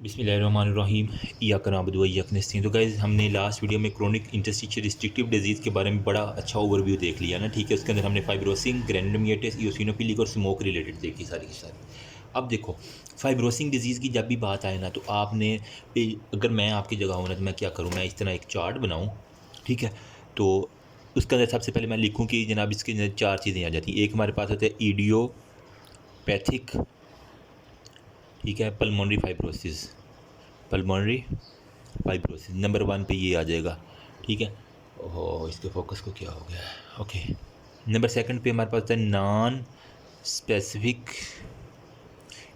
बिस्मिल्लाहिर्रहमानिर्रहीम इय्याक नअबुदु व इय्याक नस्तईन। तो गाइज़ हमने लास्ट वीडियो में क्रोनिक इंटरस्टिशियल रिस्ट्रिक्टिव डिजीज़ के बारे में बड़ा अच्छा ओवरव्यू देख लिया ना, ठीक है। उसके अंदर हमने फाइब्रोसिंग, ग्रैनुलोमाइटिस, इओसिनोफिलिक और स्मोक रिलेटेड देखी सारी की सारी। अब देखो फाइब्रोसिंग डिजीज़ की जब भी बात आए ना, तो आपने अगर मैं आपकी जगह हूँ ना, तो मैं क्या करूँ, मैं इस तरह एक चार्ट बनाऊँ, ठीक है। तो उसके अंदर सबसे पहले मैं लिखूँ कि जनाब इसके अंदर 4 चीज़ें आ जाती हैं। एक हमारे पास होता है इडियोपैथिक, ठीक है, pulmonary fibrosis, pulmonary fibrosis number 1 पे ये आ जाएगा, ठीक है। ओह, इसके फोकस को क्या हो गया, ओके। नंबर 2 पे हमारे पास होता है नॉन स्पेसिफिक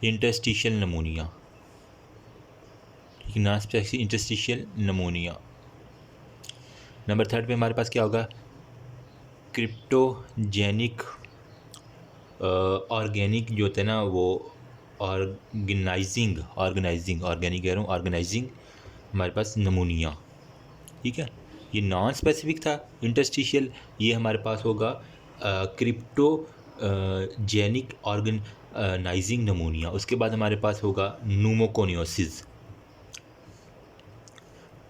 इंटरस्टिशियल नमूनिया, ठीक है, नॉन स्पेसिफिक इंटरस्टिशियल नमूनिया। नंबर 3 पे हमारे पास क्या होगा, क्रिप्टोजेनिक ऑर्गेनिक जो होता है ना, वो ऑर्गेनाइजिंग ऑर्गेनिक कह रहा हूँ, ऑर्गेनाइजिंग हमारे पास नमूनिया, ठीक है। ये नॉन स्पेसिफिक था इंटरस्टिशियल, ये हमारे पास होगा क्रिप्टो जेनिक ऑर्गेनाइजिंग नमूनिया। उसके बाद हमारे पास होगा नूमोकोनियोसिस,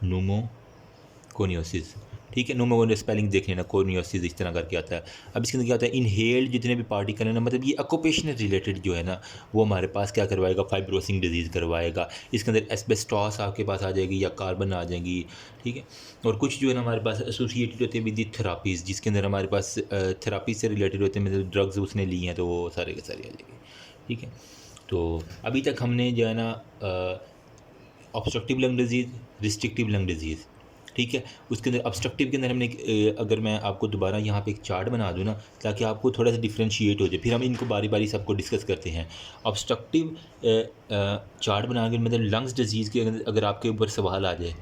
नूमोकोनियोसिस, ठीक है। नूमोकोनियोसिस स्पेलिंग देख लेना, कोनियोसिस इस तरह करके आता है। अब इसके अंदर क्या होता है, इनहेल्ड जितने भी पार्टिकल हैं ना, मतलब ये ऑक्यूपेशनल रिलेटेड जो है ना, वो हमारे पास क्या करवाएगा, फाइब्रोसिंग डिजीज़ करवाएगा। इसके अंदर एस्बेस्टॉस आपके पास आ जाएगी या कार्बन आ जाएंगी, ठीक है। और कुछ जो है ना हमारे पास एसोसिएटेड होते हैं विद दी थेरापीज़, जिसके अंदर हमारे पास थेरापी से रिलेटेड होते हैं, मतलब ड्रग्स उसने ली हैं, तो वो सारे के सारे आ जाएंगे, ठीक है। तो अभी तक हमने जो है ना obstructive lung disease, restrictive lung disease, ठीक है। उसके अंदर ऑब्स्ट्रक्टिव के अंदर हमने अगर मैं आपको दोबारा यहाँ पे एक चार्ट बना दूँ ना, ताकि आपको थोड़ा सा डिफ्रेंशिएट हो जाए, फिर हम इनको बारी बारी सबको डिस्कस करते हैं। ऑब्स्ट्रक्टिव चार्ट बना के, मतलब लंग्स डिजीज़ के अगर आपके ऊपर सवाल आ जाए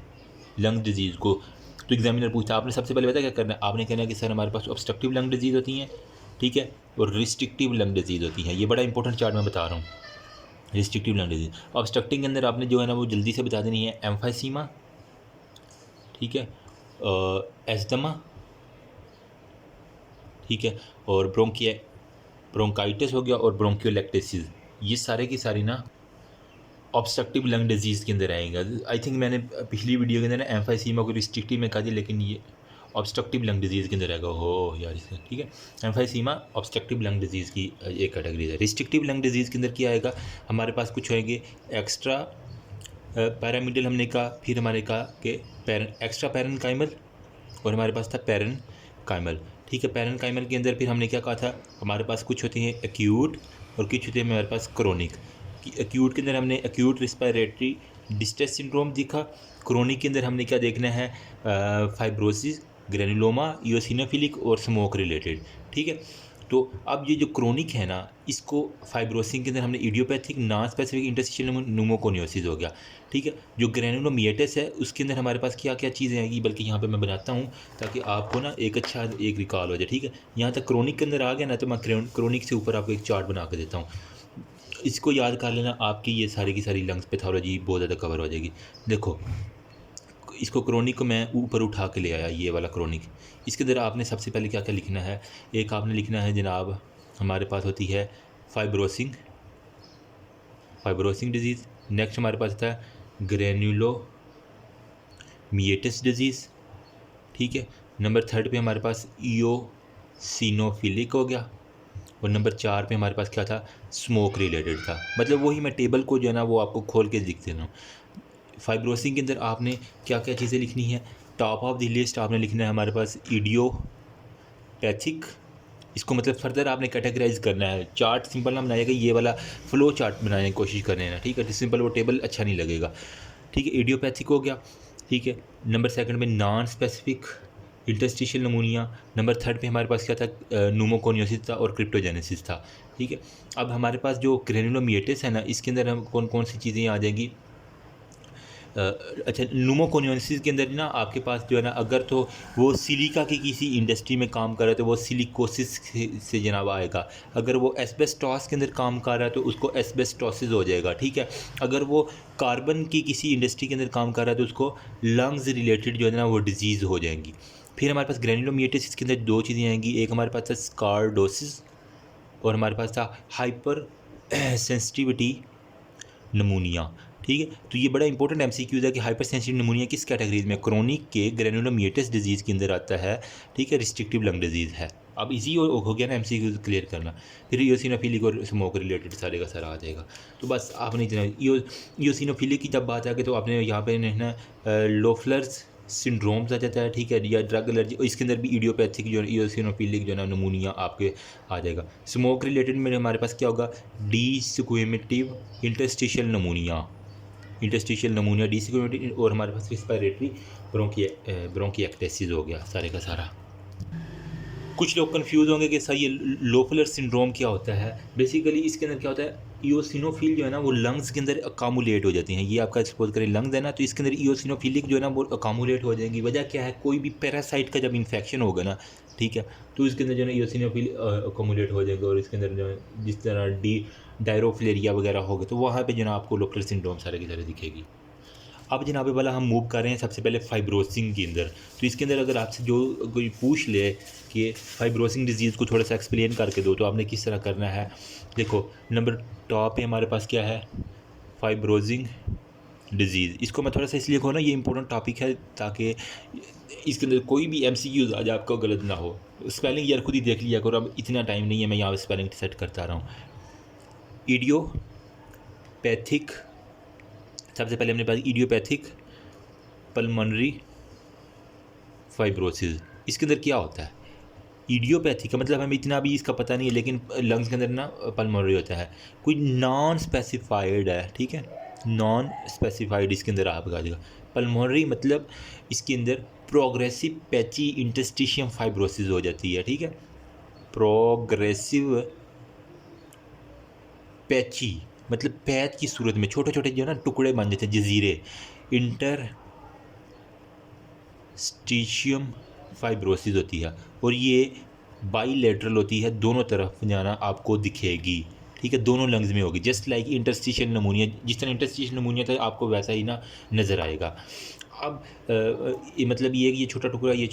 लंग डिजीज़ को, तो एग्जामिनर पूछता है, आपने सबसे पहले पता क्या करना है, आपने कहना है कि सर हमारे पास ऑब्स्ट्रक्टिव लंग डिजीज़ होती हैं, ठीक है, और रिस्ट्रिक्टिव लंग डिजीज़ होती हैं। ये बड़ा इंपॉर्टेंट चार्ट मैं बता रहा हूँ। रिस्ट्रिक्टिव लंग डिजीज़, ऑब्स्ट्रक्टिव के अंदर आपने जो है ना वो जल्दी से बता देनी है, एम्फाइसीमा, ठीक है, एस्थमा, ठीक है, और ब्रोंकाइटिस हो गया, और ब्रोंकियोलेक्टेसिस, ये सारे की सारी ना ऑब्स्ट्रक्टिव लंग डिजीज़ के अंदर आएगा। आई थिंक मैंने पिछली वीडियो के अंदर ना एम्फाइसीमा को रिस्ट्रिक्टिव में कहा दिया, लेकिन ये ऑब्स्ट्रक्टिव लंग डिजीज़ के अंदर आएगा। हो यार इसका, ठीक है। एम्फाइसीमा ऑब्स्ट्रक्टिव लंग डिजीज़ की एक कैटेगरी है। रिस्ट्रिक्टिव लंग डिजीज़ के अंदर क्या आएगा, हमारे पास कुछ होंगे एक्स्ट्रा पैरामिडल, हमने कहा, फिर हमारे कहा कि एक्स्ट्रा पैरेनकाइमल, और हमारे पास था पैरेनकाइमल, ठीक है। पैरेनकाइमल के अंदर फिर हमने क्या कहा था, हमारे पास कुछ होते हैं एक्यूट और कुछ होते हैं हमारे पास क्रोनिक। एक्यूट के अंदर हमने एक्यूट रिस्पायरेटरी डिस्ट्रेस सिंड्रोम देखा। क्रोनिक के अंदर हमने क्या देखना है, फाइब्रोसिस, ग्रेनुलोमा, इओसिनोफिलिक और स्मोक रिलेटेड, ठीक है। तो अब ये जो क्रोनिक है ना, इसको फाइब्रोसिंग के अंदर हमने idiopathic, non specific interstitial pneumoconiosis हो गया, ठीक है। जो ग्रेनुलोमाइटिस है उसके अंदर हमारे पास क्या क्या चीज़ें आएगी, बल्कि यहाँ पे मैं बनाता हूँ ताकि आपको ना एक अच्छा एक रिकॉल हो जाए, ठीक है। यहाँ तक क्रोनिक के अंदर आ गया ना, तो मैं क्रोनिक से ऊपर आपको एक चार्ट बना के देता हूँ। इसको याद कर लेना, आपकी ये सारी की सारी लंग्स पैथोलॉजी बहुत ज़्यादा कवर हो जाएगी। देखो इसको क्रोनिक को मैं ऊपर उठा के ले आया, ये वाला क्रोनिक। इसके अंदर आपने सबसे पहले क्या क्या लिखना है, एक आपने लिखना है जनाब, हमारे पास होती है फाइब्रोसिंग डिजीज़। नेक्स्ट हमारे पास आता है ग्रेनुलोमाइटिस डिजीज़, ठीक है। नंबर 3 पे हमारे पास इओसिनोफिलिक हो गया, और नंबर 4 पे हमारे पास क्या था, स्मोक रिलेटेड था। मतलब वही मैं टेबल को जो है ना वो आपको खोल के लिख दे रहा हूँ। फाइब्रोसिंग के अंदर आपने क्या क्या चीज़ें लिखनी है, टॉप ऑफ द लिस्ट आपने लिखना है हमारे पास इडियोपैथिक। इसको मतलब फर्दर आपने कैटेगराइज करना है। चार्ट सिंपल ना बनाइएगा, ये वाला फ्लो चार्ट बनाने की कोशिश करना है, ठीक है। सिंपल वो टेबल अच्छा नहीं लगेगा, ठीक है। इडियोपैथिक हो गया, ठीक है। नंबर 2 में नॉन स्पेसिफिक इंटरस्टिशियल नमूनिया। नंबर 3 पे हमारे पास क्या था, न्यूमोकोनियोसिस था और क्रिप्टोजेनेसिस था, ठीक है। अब हमारे पास जो ग्रेनुलोमाइटिस है ना, इसके अंदर हम कौन कौन सी चीज़ें आ जाएंगी, अच्छा, न्यूमोकोनियोसिस के अंदर ना आपके पास जो है ना, अगर तो वो सिलिका की किसी इंडस्ट्री में काम कर रहा है तो वो सिलिकोसिस से जनाब आएगा। अगर वो एस्बेस्टॉस के अंदर काम कर रहा है तो उसको एस्बेस्टोसिस हो जाएगा, ठीक है। अगर वो कार्बन की किसी इंडस्ट्री के अंदर काम कर रहा है तो उसको लंग्स रिलेटेड जो है ना वो डिजीज़ हो जाएंगी। फिर हमारे पास ग्रेनुलोमाइटिस के अंदर 2 चीज़ें आएंगी, एक हमारे पास था स्कार्डोसिस, और हमारे पास था हाइपर सेंसिटिविटी नमूनिया। ठीक है। तो ये बड़ा इंपॉर्टेंट एमसीक्यूज है कि हाइपर सेंसिटिव निमोनिया किस कैटेगरीज में, क्रोनिक के ग्रेनुलोमिएटस डिजीज़ के अंदर आता है, ठीक है, रिस्ट्रिक्टिव लंग डिजीज़ है। अब इजी हो गया ना एमसीक्यूज क्लियर करना। फिर ईओसिनोफिलिक और स्मोक रिलेटेड सारे का सारा आ जाएगा। तो बस आपने इतना ईओसिनोफिलिक की जब बात आ गई तो आपने यहाँ पे ना लोफलर्स सिंड्रोम्स आ जाता है, ठीक है, या ड्रग एलर्जी, इसके अंदर भी इडियोपैथिक जो ईओसिनोफिलिक जो है ना नमूनिया आपके आ जाएगा। स्मोक रिलेटेड में हमारे पास क्या होगा, डीस्क्वेमेटिव इंटरस्टिशियल नमूनिया, डीस्क्वेमेटिव, और हमारे पास रिस्पिरेटरी ब्रोंकिएक्टेसिस हो गया सारे का सारा। कुछ लोग कंफ्यूज होंगे कि सर ये लोफलर सिंड्रोम क्या होता है। बेसिकली इसके अंदर क्या होता है, ईओसिनोफिल जो है ना वो लंग्स के अंदर अकामुलेट हो जाती हैं। ये आपका सपोज करें लंग्स है ना, तो इसके अंदर ईओसिनोफिलिक जो है ना वो अकामुलेट हो जाएंगी। वजह क्या है, कोई भी पैरासाइट का जब इन्फेक्शन होगा ना, ठीक है, तो इसके अंदर जो है ना ईओसिनोफिल अकामुलेट हो जाएगा, और इसके अंदर जो है जिस तरह डायरोफिलेरिया वगैरह होगा तो वहाँ पे जो ना आपको लोफलर सिंड्रोम सारे की सारे दिखेगी। अब जनाब वाला हम मूव कर रहे हैं सबसे पहले फाइब्रोसिंग के अंदर। तो इसके अंदर अगर आपसे जो कोई पूछ ले कि फाइब्रोसिंग डिजीज़ को थोड़ा सा एक्सप्लेन करके दो, तो आपने किस तरह करना है। देखो नंबर टॉप पे हमारे पास क्या है, फाइब्रोसिंग डिजीज़। इसको मैं थोड़ा सा इसलिए कहूँ ना, ये इंपॉर्टेंट टॉपिक है ताकि इसके अंदर कोई भी MCQs आज आपका गलत ना हो। स्पेलिंग यार खुद ही देख लिया करो, अब इतना टाइम नहीं है मैं यहाँ स्पेलिंग सेट करता रहा हूँ। इडियोपैथिक, सबसे पहले हमने बात इडियोपैथिक पल्मोनरी फाइब्रोसिस। इसके अंदर क्या होता है, इडियोपैथिक का मतलब हमें इतना भी इसका पता नहीं है, लेकिन लंग्स के अंदर ना पल्मोनरी होता है, कोई नॉन स्पेसिफाइड है, ठीक है, नॉन स्पेसिफाइड इसके अंदर आपका आ जाएगा। पल्मोनरी मतलब इसके अंदर प्रोग्रेसिव पैची इंटरस्टिशियम फाइब्रोसिस हो जाती है, ठीक है, प्रोग्रेसिव पैची मतलब पैच की सूरत में छोटे छोटे जो है ना टुकड़े बन जाते हैं, जजीरे, इंटरस्टिशियम फाइब्रोसिस होती है, और ये बाईलेटरल होती है, दोनों तरफ जाना आपको दिखेगी, ठीक है, दोनों लंग्स में होगी। जस्ट लाइक इंटरस्टिशियल नमूनिया, जिस तरह इंटरस्टिशियल नमूनिया था आपको वैसा ही ना नज़र आएगा। अब मतलब ये कि ये छोटा टुकड़ा, ये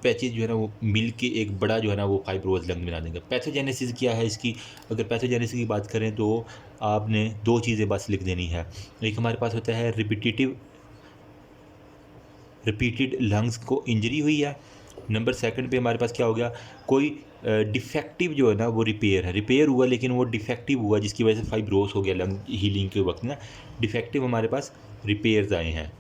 पैचेज जो है ना वो मिल के एक बड़ा जो है ना वो फाइब्रोज लंग बना देंगे। पैथोजेनेसिस क्या है इसकी, अगर पैथोजेनेसिस की बात करें तो आपने दो चीज़ें बस लिख देनी है। एक हमारे पास होता है रिपीटेड लंग्स को इंजरी हुई है। नंबर सेकंड पे हमारे पास क्या हो गया, कोई डिफेक्टिव जो है ना वो रिपेयर हुआ, लेकिन वो डिफेक्टिव हुआ जिसकी वजह से फाइब्रोस हो गया लंग हीलिंग के वक्त ना, डिफेक्टिव हमारे पास रिपेयर्स आए हैं।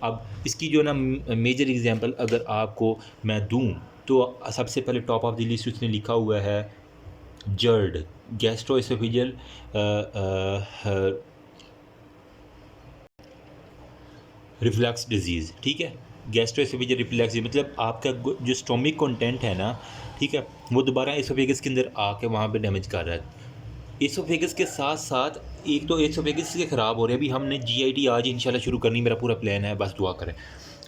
अब इसकी जो ना मेजर एग्जांपल अगर आपको मैं दूं तो सबसे पहले टॉप ऑफ द लिस्ट उसने लिखा हुआ है जर्ड, गैस्ट्रोएसोफेजियल रिफ्लक्स डिजीज़, ठीक है, गैस्ट्रोएसोफेजियल रिफ्लक्स मतलब आपका जो स्टोमिक कंटेंट है ना, ठीक है, वो दोबारा एसोफेगस के अंदर आके वहाँ पे डैमेज कर रहा है। एसोफेगस के साथ साथ एक तो एसोफेगस के ख़राब हो रहे हैं, अभी हमने GIT आज इंशाल्लाह शुरू करनी, मेरा पूरा प्लान है, बस दुआ करें,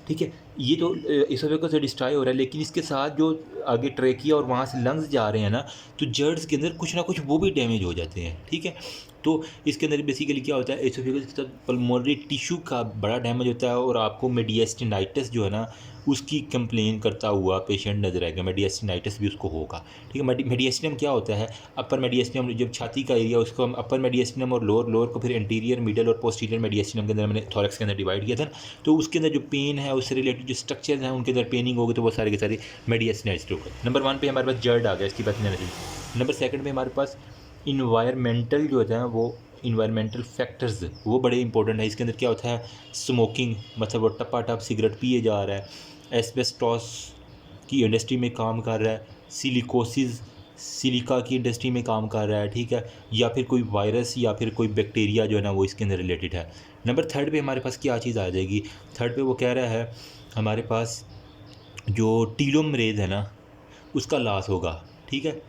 ठीक है। ये तो एसोफेगस से डिस्ट्रॉय हो रहा है, लेकिन इसके साथ जो आगे ट्रेकिया और वहाँ से लंग्स जा रहे हैं ना, तो जर्ड्स के अंदर कुछ ना कुछ वो भी डैमेज हो जाते हैं, ठीक है। तो इसके अंदर बेसिकली क्या होता है, एसोफेगस के साथ पल्मोनरी टिश्यू का बड़ा डैमेज होता है, और आपको मेडिएस्टिनाइटिस जो है ना उसकी कंप्लेन करता हुआ पेशेंट नजर आएगा, मेडिएस्टिनाइटिस भी उसको होगा, ठीक है। मेडिएस्टिनम क्या होता है, अपर मेडिएस्टिनम जब छाती का एरिया उसको हम अपर मेडिएस्टिनम और लोअर को फिर एंटीरियर, मिडल और पोस्टीरियर मेडिएस्टिनम के अंदर मैंने थॉरैक्स के अंदर डिवाइड किया था। तो उसके अंदर जो पेन है उससे रिलेटेड जो स्ट्रक्चर्स हैं उनके अंदर पेनिंग होगी, तो वो सारे के सारे मेडिएस्टिनाइटिस होगा। नंबर 1 पे हमारे पास जर्ड आ गया, इसकी बात नहीं चाहिए। नंबर 2 पे हमारे पास इन्वायरमेंटल जो होता है वो इन्वायरमेंटल फैक्टर्स वो बड़े इंपॉर्टेंट है। इसके अंदर क्या होता है, स्मोकिंग मतलब वो टपा टप सिगरेट पिए जा रहा है, एस्बेस्टॉस की इंडस्ट्री में काम कर रहा है, सिलिकोसिस सिलिका की इंडस्ट्री में काम कर रहा है, ठीक है, या फिर कोई वायरस या फिर कोई बैक्टीरिया जो है ना वो इसके अंदर रिलेटेड है। नंबर 3 पे हमारे पास क्या चीज़ आ जाएगी, 3 पे वो कह रहा है हमारे पास जो टीलोमरेज है ना उसका लॉस होगा, ठीक है,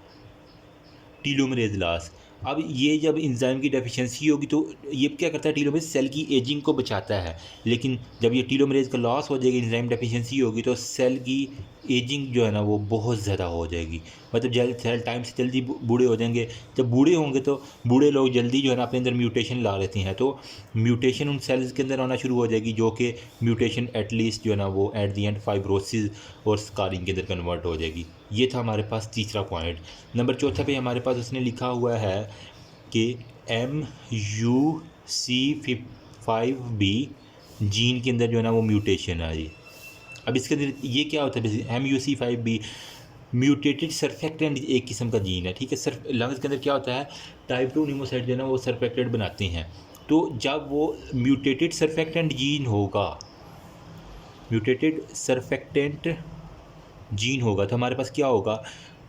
टीलोमरेज लॉस। अब ये जब इंजाइम की डेफिशिएंसी होगी तो ये क्या करता है, टीलोमरेज सेल की एजिंग को बचाता है, लेकिन जब ये टीलोमरेज का लॉस हो जाएगी, इंजाइम डेफिशिएंसी होगी, तो सेल की एजिंग जो है ना वो बहुत ज़्यादा हो जाएगी, मतलब सेल टाइम से जल्दी बूढ़े हो जाएंगे। जब बूढ़े होंगे तो बूढ़े लोग जल्दी जो है ना अपने अंदर म्यूटेशन ला लेते हैं, तो म्यूटेशन उन सेल्स के अंदर आना शुरू हो जाएगी, जो कि म्यूटेशन एटलीस्ट जो है ना वो एट दी एंड फाइब्रोसिस और स्कारिंग के अंदर कन्वर्ट हो जाएगी। ये था हमारे पास तीसरा पॉइंट। नंबर 4 पे हमारे पास उसने लिखा हुआ है कि MUC5B जीन के अंदर जो है ना वो म्यूटेशन है जी। अब इसके अंदर ये क्या होता है, MUC5B म्यूटेटेड सर्फेक्टेंट एक किस्म का जीन है, ठीक है। सर्फ लंग्स के अंदर क्या होता है, टाइप 2 न्यूमोसाइट जो है ना वो सर्फेक्टेंट बनाते हैं। तो जब वो म्यूटेटेड सर्फेक्टेंट जीन होगा, म्यूटेटेड सर्फेक्टेंट जीन होगा तो हमारे पास क्या होगा,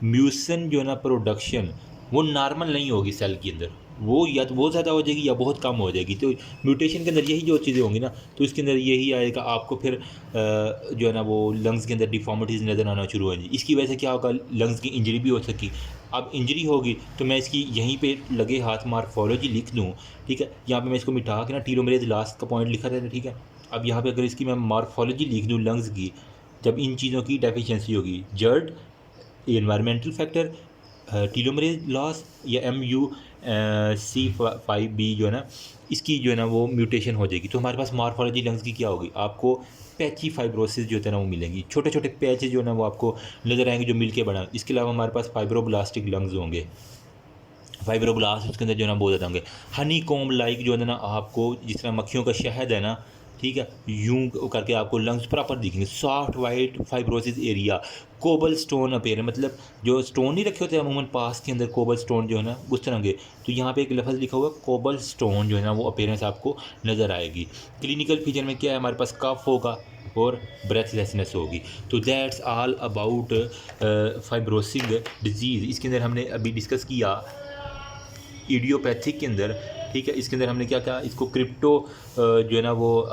म्यूसन जो है ना प्रोडक्शन वो नॉर्मल नहीं होगी सेल के अंदर, वो या तो बहुत ज़्यादा हो जाएगी या बहुत कम हो जाएगी। तो म्यूटेशन के अंदर यही जो चीज़ें होंगी ना, तो इसके अंदर यही आएगा आपको फिर जो है ना वो लंग्स के अंदर डिफॉर्मिटीज़ नज़र आना शुरू हो जाएगी। इसकी वजह से क्या होगा, लंग्स की इंजरी भी हो सकी। अब इंजरी होगी तो मैं इसकी यहीं पे लगे हाथ मार्फोलॉजी लिख दूँ, ठीक है। यहाँ पे मैं इसको मिटा के ना टीलोमेरेज लास्ट का पॉइंट लिखा रहता है, ठीक है। अब यहाँ पे अगर इसकी मैं मार्फोलॉजी लिख दूँ लंग्स की, जब इन चीज़ों की डेफिशिएंसी होगी, जर्ड, एनवायरमेंटल फैक्टर, टीलोमेरेज लॉस या MUC5B जो है ना इसकी जो है ना वो म्यूटेशन हो जाएगी। तो हमारे पास मार्फोलॉजी लंग्स की क्या होगी, आपको पैची फाइब्रोसिस जो है ना वो मिलेंगी, छोटे छोटे पैच जो है ना वो आपको नज़र आएंगे जो मिलके बना। इसके अलावा हमारे पास फाइब्रोब्लास्टिक लंग्स होंगे, फाइब्रोब्लास्ट उसके अंदर जो है ना बहुत ज़्यादा होंगे। हनी कॉम्ब लाइक जो है ना आपको जिस तरह मक्खियों का शहद है ना, ठीक है, यूं करके आपको लंग्स प्रॉपर दिखेंगे। Soft white fibrosis area, cobblestone appear, मतलब जो स्टोन नहीं रखे होते अमूमन पास के अंदर, कोबल स्टोन जो है ना उस तरह के, तो यहाँ पे एक लफ्ज़ लिखा हुआ है कोबल स्टोन जो है ना वो अपेयरेंस आपको नज़र आएगी। क्लिनिकल फीचर में क्या है, हमारे पास कफ होगा और ब्रेथलेसनेस होगी। तो दैट्स ऑल अबाउट फाइब्रोसिक डिजीज़। इसके अंदर हमने अभी डिस्कस किया इडियोपैथिक के अंदर, ठीक है। इसके अंदर हमने क्या कहा, इसको क्रिप्टो जो है ना वो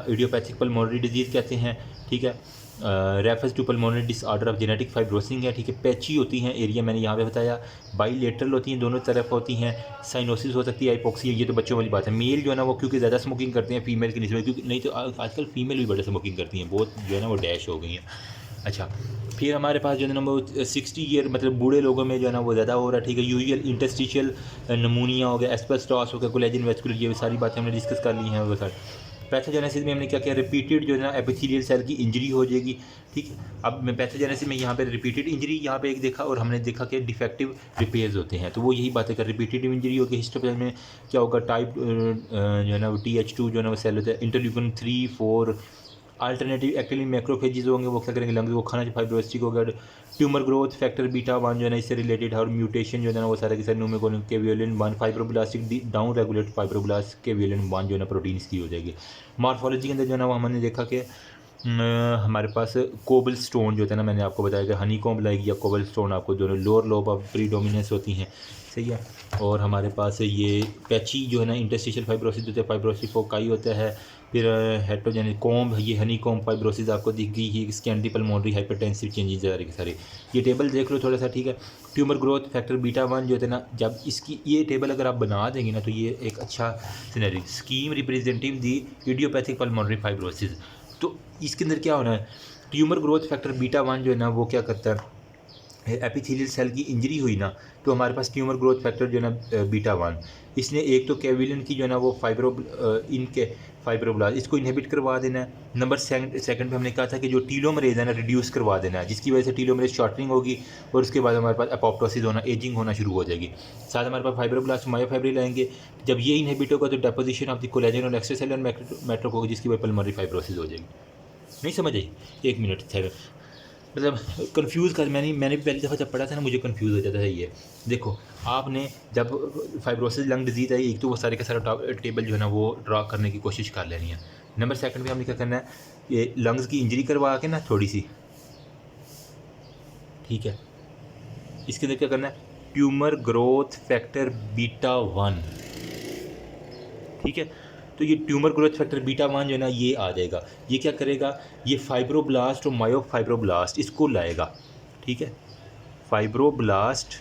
इडियोपैथिक पल्मोनरी डिजीज़ कहते हैं, ठीक है। Refers to pulmonary disorder of genetic fibrosis है, ठीक है। पैची होती हैं एरिया, मैंने यहाँ पे बताया, बाईलेटरल होती हैं, दोनों तरफ होती हैं, साइनोसिस हो सकती है, हाइपोक्सिया, ये तो बच्चों वाली बात है। मेल जो है ना वो क्योंकि ज़्यादा स्मोकिंग करते हैं फीमेल की निस्बत, क्योंकि नहीं तो आजकल फीमेल भी बड़े स्मोकिंग करती हैं, बहुत जो है ना वो डैश हो गई हैं। अच्छा, फिर हमारे पास जो है ना वो 60 ईयर मतलब बूढ़े लोगों में जो है ना वो ज़्यादा हो रहा है, ठीक है। यूजुअल इंटरस्टिशियल नमूनिया हो गया, एस्बेस्टोस हो गया, कोलेजन वेस्कुलर, ये सारी बातें हमने डिस्कस कर ली हैं। वो सर पैथोजेनेसिस में हमने क्या किया, रिपीटेड जो है ना एपिथेलियल सेल की इंजरी हो जाएगी, ठीक है। अब मैं पैथोजेनेसिस में यहाँ पे रिपीटेड इंजरी यहाँ पे एक देखा, और हमने देखा कि डिफेक्टिव रिपेयर्स होते हैं, तो वो यही बातें कर, रिपीटेड इंजरी होगी। हिस्टोपैथी में क्या होगा, टाइप जो है ना वो TH2 जो है ना वो सेल होता है, इंटरल्यूकिन 3, 4। अल्टरनेटिव एक्टिवली मैक्रोफेजिस होंगे, वो क्या करेंगे, लंग्स को खाना, जो फाइब्रोसिस हो गया। ट्यूमर ग्रोथ फैक्टर बीटा 1 जो है ना इससे रिलेटेड है, और म्यूटेशन जो है ना वो सारे के सारे न्यूमेकोलिन केवियोलिन 1, फाइब्रोब्लास्टिक डाउन रेगुलेट फाइब्रोब्लास्ट केवियोलिन 1 जो है ना प्रोटीन की हो जाएगी। मॉर्फोलॉजी के अंदर जो है ना वो हमने देखा कि हमारे पास कोबल स्टोन जो होता है ना, मैंने आपको बताया कि हनी कॉम्ब लाइक या कोबल स्टोन आपको दोनों लोअर लोब ऑफ प्रीडोमिनेंस होती हैं, सही है। और हमारे पास ये पैची जो है ना इंटरस्टिशियल फाइब्रोसिस होता है, फाइब्रोसिस फोकाई होता है। फिर हेट्रोजेनिक कॉम्ब, ये हनी कॉम्ब फाइब्रोसिस आपको दिख गई, ये स्कैंडी पल्मोनरी हाइपरटेंसिव चेंजेस सारे के सारे, ये टेबल देख लो थोड़ा सा, ठीक है। ट्यूमर ग्रोथ फैक्टर बीटा 1 जो होता है ना, जब इसकी ये टेबल अगर आप बना देंगे ना तो ये एक अच्छा सिनेरियो स्कीम रिप्रेजेंटिव दी इडियोपैथिक पल्मोनरी फाइब्रोसिस। तो इसके अंदर क्या होना है, ट्यूमर ग्रोथ फैक्टर बीटा 1 जो है ना वो क्या करता है, एपिथेलियल सेल की इंजरी हुई ना, तो हमारे पास ट्यूमर ग्रोथ फैक्टर जो है ना बीटा 1, इसने एक तो केविलिन की जो है ना वो इनके फाइब्रोब्लास्ट इसको इनहिबिट करवा देना है। नंबर सेकंड पे हमने कहा था कि जो टीलोमरेज है ना रिड्यूस करवा देना है, जिसकी वजह से टीलोमरेज शॉर्टनिंग होगी, और उसके बाद हमारे पास अपोप्टोसिस होना, एजिंग होना शुरू हो जाएगी। साथ हमारे पास फाइब्रोब्लास्ट मायोफाइब्रिल आएंगे, जब ये इनहिबिट होगा तो डेपोजिशन ऑफ द कोलेजन और एक्स्ट्रासेलुलर मैट्रिक्स होगी, जिसकी वजह पल्मोनरी फाइब्रोसिस हो जाएगी। नहीं समझ आई, एक मिनट थे, मतलब कंफ्यूज कर, मैंने भी पहली दफ़ा जब पढ़ा था ना मुझे कंफ्यूज हो जाता है। ये देखो, आपने जब फाइब्रोसिस लंग डिजीज़ है, एक तो वो सारे का सारा टेबल जो है ना वो ड्रा करने की कोशिश कर लेनी है। नंबर सेकंड पे हमने क्या करना है, ये लंग्स की इंजरी करवा के ना थोड़ी सी, ठीक है। इसके अंदर क्या करना है, ट्यूमर ग्रोथ फैक्टर बीटा 1, ठीक है। तो ये ट्यूमर ग्रोथ फैक्टर बीटा 1 जो है ना ये आ जाएगा, ये क्या करेगा, ये फाइब्रोब्लास्ट और मायोफाइब्रोब्लास्ट इसको लाएगा, ठीक है। फाइब्रोब्लास्ट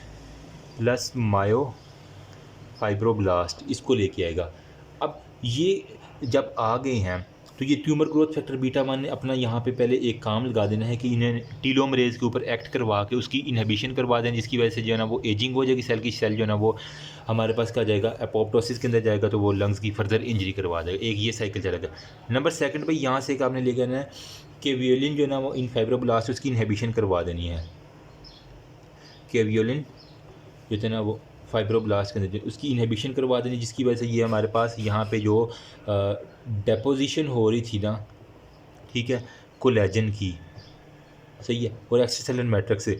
प्लस मायोफाइब्रोब्लास्ट इसको लेके आएगा। अब ये जब आ गए हैं तो ये ट्यूमर ग्रोथ फैक्टर बीटा 1 ने अपना यहाँ पे पहले एक काम लगा देना है कि इन्हें टीलोमरेज के ऊपर एक्ट करवा के उसकी इनहिबिशन करवा दें, जिसकी वजह से जो है ना वो एजिंग हो जाएगी सेल की, सेल जो है ना वो हमारे पास क्या जाएगा, एपोप्टोसिस के अंदर जाएगा, तो वो लंग्स की फर्दर इंजरी करवा देगा। एक ये साइकिल चलेगा। नंबर सेकंड पे यहाँ से एक आपने ले लेना है कि वियोलिन जो है ना वो इन फाइब्रोब्लास्ट उसकी इनहिबिशन करवा देनी है। केवियोलिन जो है ना वो फाइब्रोब्लास्ट के अंदर उसकी इनहिबिशन करवा देनी, जिसकी वजह से ये हमारे पास यहाँ पे जो डेपोजिशन हो रही थी ना, ठीक है, कोलेजन की, सही है, और एक्स्ट्रासेलुलर मैट्रिक्स से,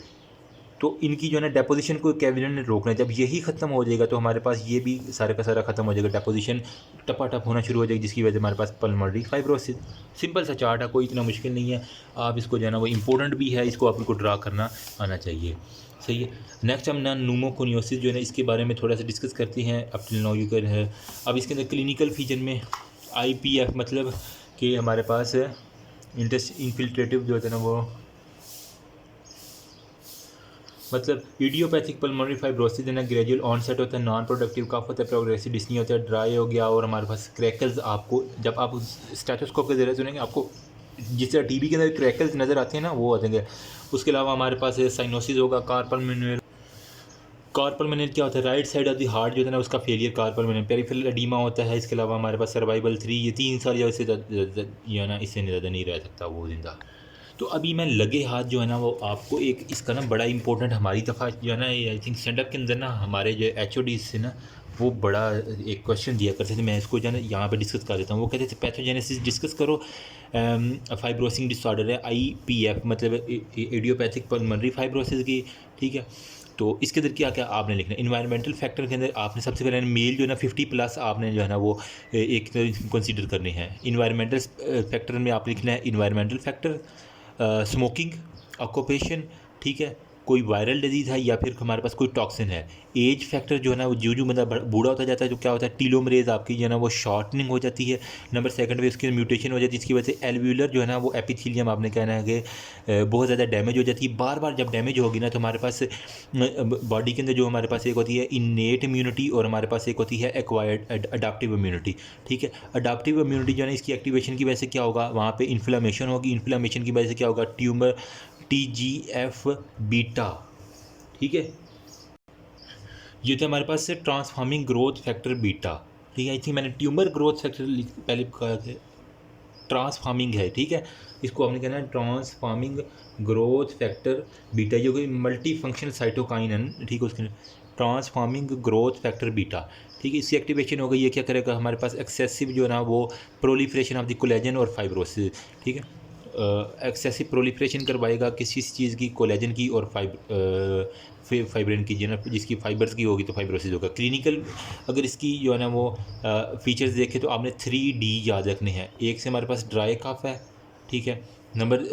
तो इनकी जो है ना डेपोजिशन को कैविलन ने रोकना है। जब यही ख़त्म हो जाएगा तो हमारे पास ये भी सारे का सारा ख़त्म हो जाएगा, डेपोजिशन टपाटप होना शुरू हो जाएगी, जिसकी वजह से हमारे पास पल्मोनरी फाइब्रोसिस। सिंपल सा चार्ट है, कोई इतना मुश्किल नहीं है। आप इसको जो है ना वो इंपॉर्टेंट भी है, इसको आपको ड्रा करना आना चाहिए, सही है। नेक्स्ट हम ना न्यूमोकोनियोसिस जो है ना इसके बारे में थोड़ा सा डिस्कस करते हैं। Up till now you can है। अब इसके अंदर क्लिनिकल फीचर में IPF मतलब कि हमारे पास इन्फिल्ट्रेटिव जो है ना वो मतलब इडियोपैथिक पल्मोनरी फाइब्रोसिस है ना, ग्रेजुअल ऑनसेट होता है, नॉन प्रोडक्टिव कफ होता है, प्रोग्रेसिव डिस्नी होता है, ड्राई हो गया, और हमारे पास क्रैकल्स, आपको जब आप स्टेथोस्कोप के जरिए सुनेंगे आपको जिस तरह टीबी के अंदर क्रैकल्स नज़र आते हैं ना, वो आते हैं। उसके अलावा हमारे पास साइनोसिस होगा, कार्पल मैनुअल क्या होता है, right side of the heart जो है ना उसका failure, cor pulmonale, peripheral oedema होता है। इसके अलावा हमारे पास सर्वाइवल 3, ये 3 साल या इससे ये ना इससे ज़्यादा नहीं रह सकता वो जिंदा। तो अभी मैं लगे हाथ जो है ना वो आपको एक इसका ना बड़ा इंपॉर्टेंट हमारी दफ़ा जो है ना, आई थिंक स्टैंडअप के अंदर ना हमारे जो HOD से ना वो बड़ा एक क्वेश्चन दिया करते थे। मैं इसको जो है ना यहाँ पे डिस्कस कर देता हूँ। वो कहते थे पैथोजेनेसिस डिस्कस करो, फाइब्रोसिस डिसऑर्डर है IPF मतलब इडियोपैथिक पल्मोनरी फाइब्रोसिस की, ठीक है। तो इसके अंदर क्या क्या आपने लिखना है, इन्वायरमेंटल फैक्टर के अंदर आपने सबसे पहले मेल जो है ना 50+ आपने जो है ना वो एक कंसीडर करने हैं। इन्वायरमेंटल फैक्टर में आप लिखना है इन्वायरमेंटल फैक्टर, स्मोकिंग, ऑक्यूपेशन, ठीक है, कोई वायरल डिजीज़ है या फिर हमारे पास कोई टॉक्सिन है। एज फैक्टर जो है ना वो जो बंदा बूढ़ा होता जाता है तो क्या होता है, टीलोमरेज आपकी जो है ना वो शॉर्टनिंग हो जाती है। नंबर सेकंड पे उसकी म्यूटेशन हो जाती है, जिसकी वजह से एल्व्यूलर जो है ना वो एपिथेलियम आपने कहना है कि बहुत ज़्यादा डैमेज हो जाती है। बार बार जब डैमेज होगी ना तो हमारे पास बॉडी के अंदर जो हमारे पास एक होती है इनेट इम्यूनिटी और हमारे पास एक होती है एक्वायर्ड अडाप्टिव इम्यूनिटी, ठीक है। अडाप्टिव इम्यूनिटी जो है ना इसकी एक्टिवेशन की वजह से क्या होगा, वहाँ पे इन्फ्लेमेशन होगी, इन्फ्लेमेशन की वजह से क्या होगा, ट्यूमर TGF बीटा, ठीक है। ये तो हमारे पास है ट्रांसफॉर्मिंग ग्रोथ फैक्टर बीटा, ठीक है। आई थिंक मैंने ट्यूमर ग्रोथ फैक्टर पहले कहा था, ट्रांसफॉर्मिंग है, ठीक है। इसको हमने कहना है ट्रांसफॉर्मिंग ग्रोथ फैक्टर बीटा, जो कि मल्टी फंक्शनल साइटोकाइन है, ठीक है। उसके ट्रांसफॉर्मिंग ग्रोथ फैक्टर बीटा, ठीक है। इसकी एक्टिवेशन हो गई, ये क्या करेगा, हमारे पास एक्सेसिव जो है ना वो प्रोलिफरेशन ऑफ द कोलेजन और फाइब्रोसिस, ठीक है। एक्सेसिव प्रोलिफरेशन करवाएगा किसी चीज़ की, कोलेजन की और फाइब्रिन की, जो ना जिसकी फाइबर्स की होगी तो फाइब्रोसिस होगा। क्लिनिकल अगर इसकी जो है ना वो फीचर्स देखें तो आपने 3D याद रखने हैं। एक से हमारे पास ड्राई कफ है, ठीक है। नंबर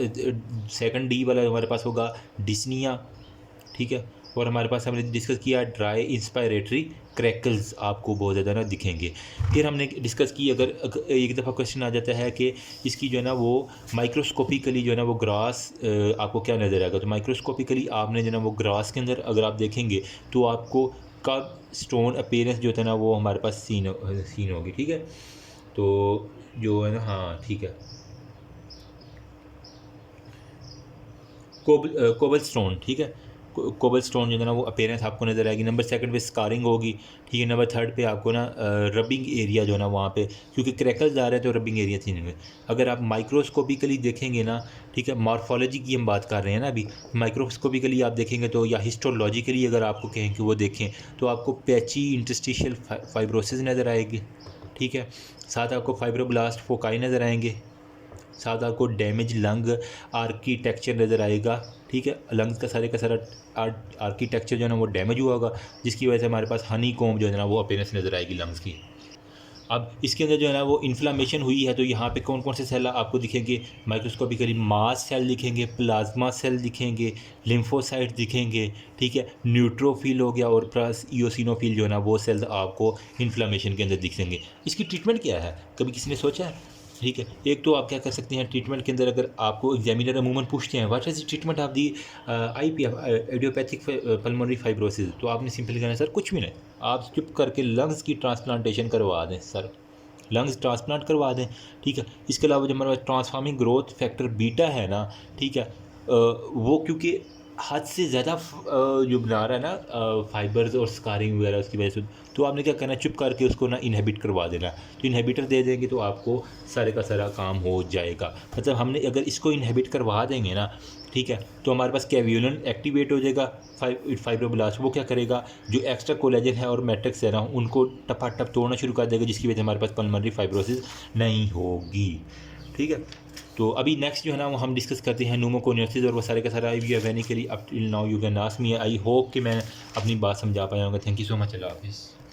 सेकंड D वाला हमारे पास होगा डिस्निया, ठीक है। और हमारे पास हमने डिस्कस किया ड्राई इंस्पायरेटरी क्रैकल्स आपको बहुत ज़्यादा ना दिखेंगे। फिर हमने डिस्कस की अगर एक दफ़ा क्वेश्चन आ जाता है कि इसकी जो है ना वो माइक्रोस्कोपिकली जो है ना वो ग्रास आपको क्या नज़र आएगा, तो माइक्रोस्कोपिकली आपने जो है ना वो ग्रास के अंदर अगर आप देखेंगे तो आपको कब स्टोन अपीयरेंस जो है ना वो हमारे पास सीन होगी, ठीक है। तो जो है ना, हाँ ठीक है, कोबल स्टोन, ठीक है। कोबल स्टोन जो है ना वो अपीयरेंस आपको नज़र आएगी। नंबर सेकंड पे स्कारिंग होगी, ठीक है। नंबर थर्ड पे आपको ना रबिंग एरिया जो है ना वहाँ पे, क्योंकि क्रैकल्स आ रहे हैं तो रबिंग एरिया थी नहीं। अगर आप माइक्रोस्कोपिकली देखेंगे ना, ठीक है, मॉर्फोलॉजी की हम बात कर रहे हैं ना अभी, माइक्रोस्कोपिकली आप देखेंगे तो या हिस्टोलॉजिकली अगर आपको कहें कि वो देखें तो आपको पैची इंटरस्टिशियल फाइब्रोसिस नज़र आएगी, ठीक है। साथ आपको फाइब्रोब्लास्ट फोकाई नज़र आएंगे, साथ आपको डैमेज लंग आर्किटेक्चर नज़र आएगा, ठीक है। लंग्स का सारा आर्किटेक्चर जो है ना वो डैमेज हुआ होगा, जिसकी वजह से हमारे पास हनी कॉम्ब जो है ना वो अपीयरेंस नज़र आएगी लंग्स की। अब इसके अंदर जो है ना वो इन्फ्लामेशन हुई है तो यहाँ पे कौन कौन से सेल आपको दिखेंगे, माइक्रोस्कोपिकली मास सेल दिखेंगे, प्लाज्मा सेल दिखेंगे, लिम्फोसाइट दिखेंगे, ठीक है। न्यूट्रोफिल हो गया और प्लस इयोसिनोफिल जो है ना वो सेल्स आपको इन्फ्लामेशन के अंदर दिखेंगे। इसकी ट्रीटमेंट क्या है, कभी किसी ने सोचा है, ठीक है। एक तो आप क्या कर सकते हैं ट्रीटमेंट के अंदर, अगर आपको एग्जामिनर अमूमन पूछते हैं what is treatment of the IPF idiopathic pulmonary fibrosis, तो आपने सिंपली कहना है सर कुछ भी नहीं, आप चुप करके लंग्स की ट्रांसप्लांटेशन करवा दें सर, लंग्स ट्रांसप्लांट करवा दें, ठीक है। इसके अलावा जो हमारे पास ट्रांसफॉर्मिंग ग्रोथ फैक्टर बीटा है ना, ठीक है, वो क्योंकि हद से ज़्यादा जो बना रहा है ना फाइबर्स और स्कारिंग वगैरह उसकी वजह से, तो आपने क्या करना है, चुप करके उसको ना इनहिबिट करवा देना। तो इनहिबिटर दे देंगे तो आपको सारे का सारा काम हो जाएगा। मतलब हमने अगर इसको इनहिबिट करवा देंगे ना, ठीक है, तो हमारे पास कैवियोलन एक्टिवेट हो जाएगा। फाइब्रोब्लास्ट वो क्या करेगा, जो एक्स्ट्रा कोलेजन है और मैट्रिक्स है ना, उनको टपाटप तोड़ना शुरू कर देगा, जिसकी वजह से हमारे पास पल्मोनरी फाइब्रोसिस नहीं होगी। ठीक है, तो अभी नेक्स्ट जो है ना वो हम डिस्कस करते हैं न्यूमोकोनियोसिस, और वो सारे का सारा we are very up till now you can ask me. I hope कि मैं अपनी बात समझा पाया हूँ। Thank you so much. Allah हाफिज़।